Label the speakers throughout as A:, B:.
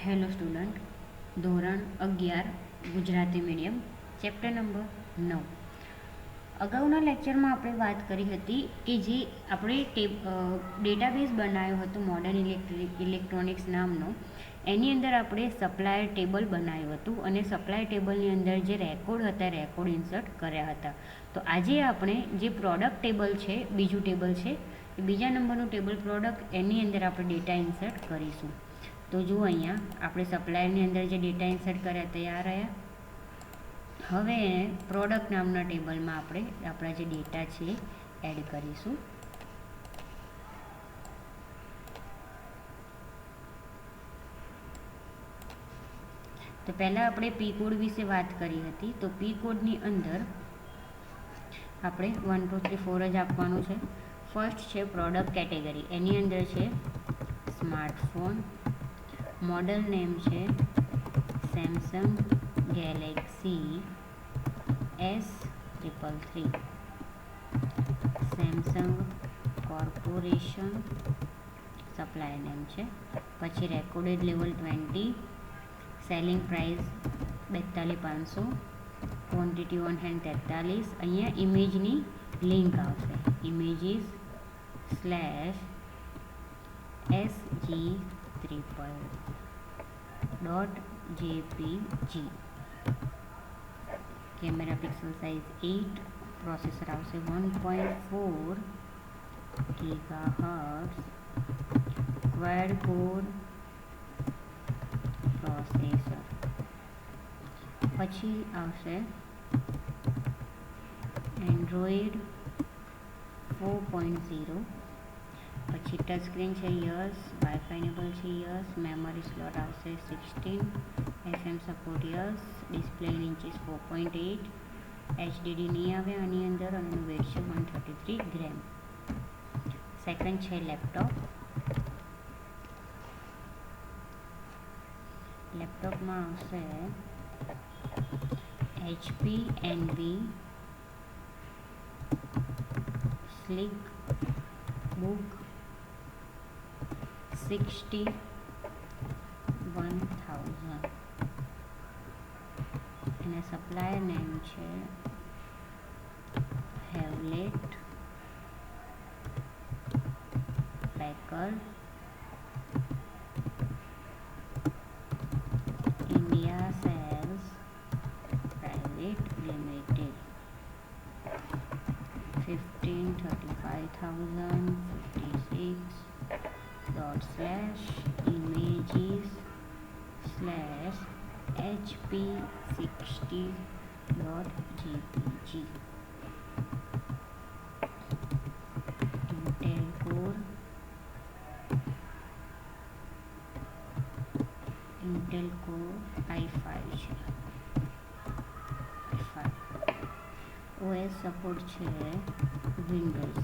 A: Hello student, ધોરણ 11 Gujarati medium, chapter number 9. અગાઉના લેક્ચરમાં આપણે વાત કરી હતી કે જે આપણે ડેટાબેઝ બનાવ્યો હતો મોડર્ન ઇલેક્ટ્રોનિક્સ નામનો, એની અંદર આપણે સપ્લાયર ટેબલ બનાવ્યું હતું અને સપ્લાયર ટેબલની અંદર જે રેકોર્ડ હતા રેકોર્ડ ઇન્સર્ટ કર્યા હતા. તો આજે આપણે જે પ્રોડક્ટ ટેબલ છે, બીજું ટેબલ છે, બીજા નંબરનું ટેબલ પ્રોડક્ટ, એની અંદર આપણે ડેટા ઇન્સર્ટ કરીશું. તો જુઓ અહીંયા આપણે સપ્લાયરની અંદર જે ડેટા ઇન્સર્ટ કર્યા તે આ રહ્યા. હવે પ્રોડક્ટ નામના ટેબલમાં આપણે આપણા જે ડેટા છે એડ કરીશું. તો પહેલાં આપણે પી કોડ વિશે વાત કરી હતી. તો પી કોડની અંદર આપણે 1 2 3 4 જ આપવાનું છે. ફર્સ્ટ છે પ્રોડક્ટ કેટેગરી, એની અંદર છે સ્માર્ટફોન, મોડલ નેમ છે Samsung Galaxy S333, Samsung corporation supplier name છે. પછી recorded level 20, selling price 42,500, quantity on hand 43. અહીંયા ઇમેજની લિંક આવશે, images/sg3.jpg. Camera pixel size 8, processor આવશે 1.4 GHz, ક્વાડ કોર પ્રોસેસર. પછી આવશે એન્ડ્રોઈડ 4.0. પછી ટચ સ્ક્રીન છે યસ, વાઈફાઈ એનેબલ છે યસ, મેમરી સ્લોટ આવશે 16, FM support yes, display inches 4.8, HDD નહીં આવે આની અંદર, અને એનું વેટ છે 133 ગ્રામ. સેકન્ડ છે લેપટોપ. લેપટોપમાં આવશે HP એનવી સ્લીક બુક 61,000. અને સપ્લાયર નેમ છે Hewlett Packard India sales private limited. 1535,056.images/hp60.jpg. Intel Core i5 છે. OS સપોર્ટ છે વિન્ડોઝ.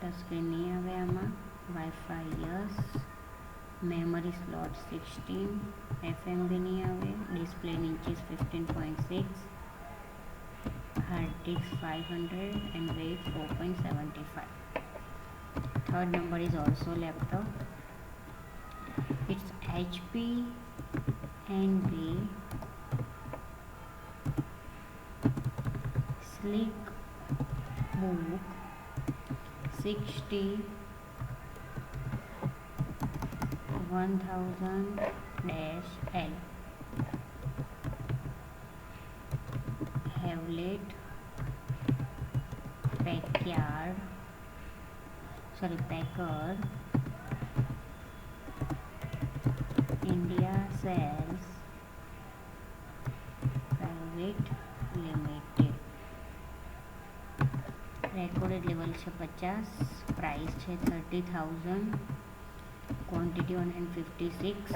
A: ટચ સ્ક્રીન નહીં આવે આમાં, WiFi yes, memory slot 16, FM બી નહીં આવે, display inches 15.6, hard disk 500 and weight 4.75. Third number is also laptop. It's HP NV Slick Book 60,000-L. Hewlett Packard India Sales Private Limited. Recorded level છે 50, price છે 30,000, quantity 156,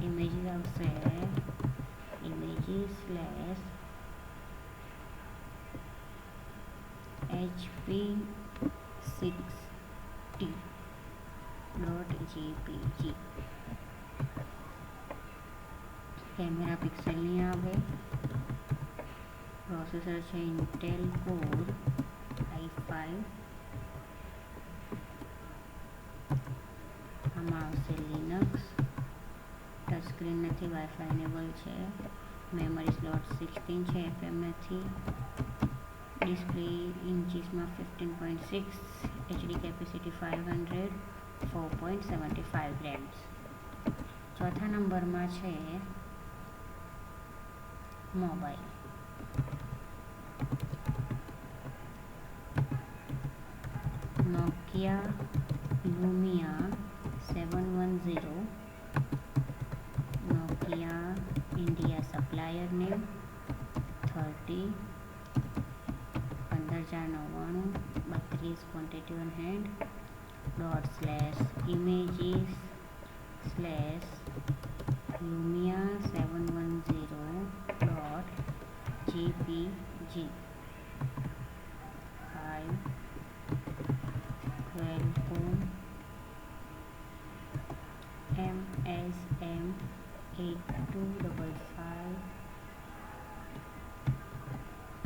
A: images આવશે images/hp60.jpg. Camera pixel નહીં આવે. Processor છે Intel core i5, આમાં આવશે Linux, touch screen નથી, WiFi enable છે, મેમરી સ્લોટ 16 છે, FM નથી, ડિસ્પ્લે ઇન્ચીસમાં 15.6, HD કેપેસિટી 500, 4.75 ગ્રેમ્સ. ચોથા નંબરમાં છે mobile. Nokia Lumia 710, Nokia India supplier name 30, 15499, 32 quantity on hand, //lumia710.jpg 5 Qualcomm MSM 8255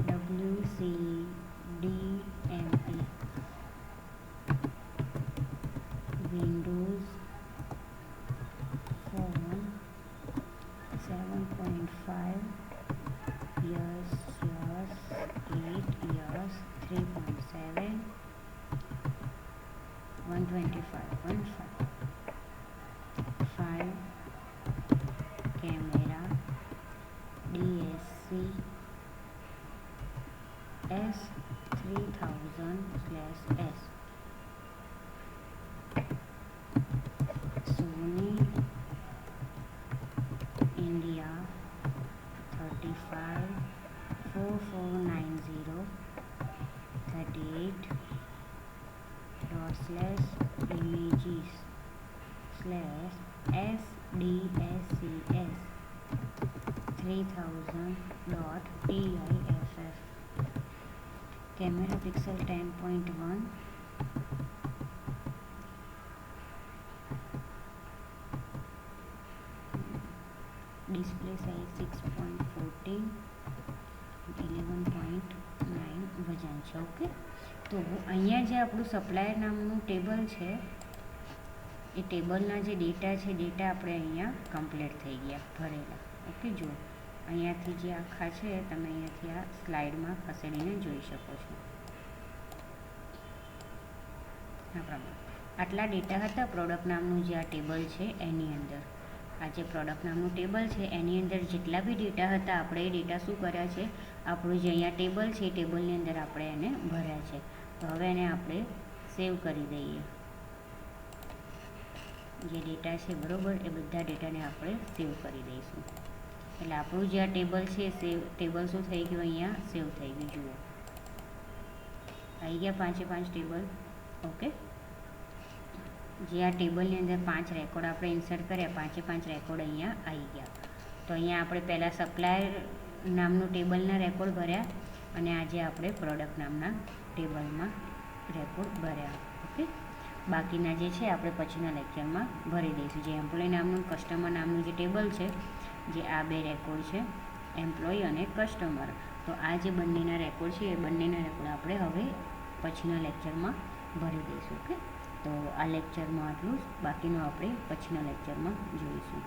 A: WCDMA Windows Phone 7.5 years, 8 years, 3.7, 125.5, 5 camera DSC S3000/S, Sony India 35 4490 38.images/SDSCS 3000.TIFF, camera pixel 10.1, display size 6.14, 11.9 વજન છે. Okay, તો અહીંયા જે આપણું supplier નામનું table છે એ ટેબલના જે data છે, ડેટા આપણે અહીંયા કમ્પ્લીટ થઈ ગયા ભરેલા. ઓકે, જુઓ અહીંયાથી જે આખા છે તમે અહીંયાથી આ સ્લાઇડમાં ખસેડીને જોઈ શકો છો. આ પ્રમાણે આટલા ડેટા હતા પ્રોડક્ટ નામનું જે આ ટેબલ છે એની અંદર. આ જે પ્રોડક્ટ નામનું ટેબલ છે એની અંદર જેટલા બી ડેટા હતા આપણે એ ડેટા શું કર્યા છે, આપણું જે અહીંયા ટેબલ છે એ ટેબલની અંદર આપણે એને ભર્યા છે. તો હવે એને આપણે સેવ કરી દઈએ. જે ડેટા છે બરાબર એ બધા ડેટાને આપણે સેવ કરી દઈશું. એટલે આપણું જે આ ટેબલ છે ટેબલ શું થઈ ગયું, અહીંયા સેવ થઈ ગયું. જુઓ આવી ગયા 5 ટેબલ. ઓકે, જે આ ટેબલની અંદર 5 રેકોર્ડ આપણે ઇન્સર્ટ કર્યા, 5 રેકોર્ડ અહીંયા આવી ગયા. તો અહીંયા આપણે પહેલાં સપ્લાયર નામનું ટેબલના રેકોર્ડ ભર્યા અને આજે આપણે પ્રોડક્ટ નામના ટેબલમાં રેકોર્ડ ભર્યા. ઓકે, બાકીના જે છે આપણે પછીના લેક્ચરમાં ભરી દઈશું. જે એમ્પ્લોય નામનું કસ્ટમર નામનું જે ટેબલ છે, જે આ 2 રેકોર્ડ છે એમ્પ્લોય અને કસ્ટમર, તો આ જે બંનેના રેકોર્ડ છે એ બંનેના રેકોર્ડ આપણે હવે પછીના લેક્ચરમાં ભરી દઈશું. ઓકે, તો આ લેક્ચરમાં આટલું જ, બાકીનું આપણે પછીના લેક્ચરમાં જોઈશું.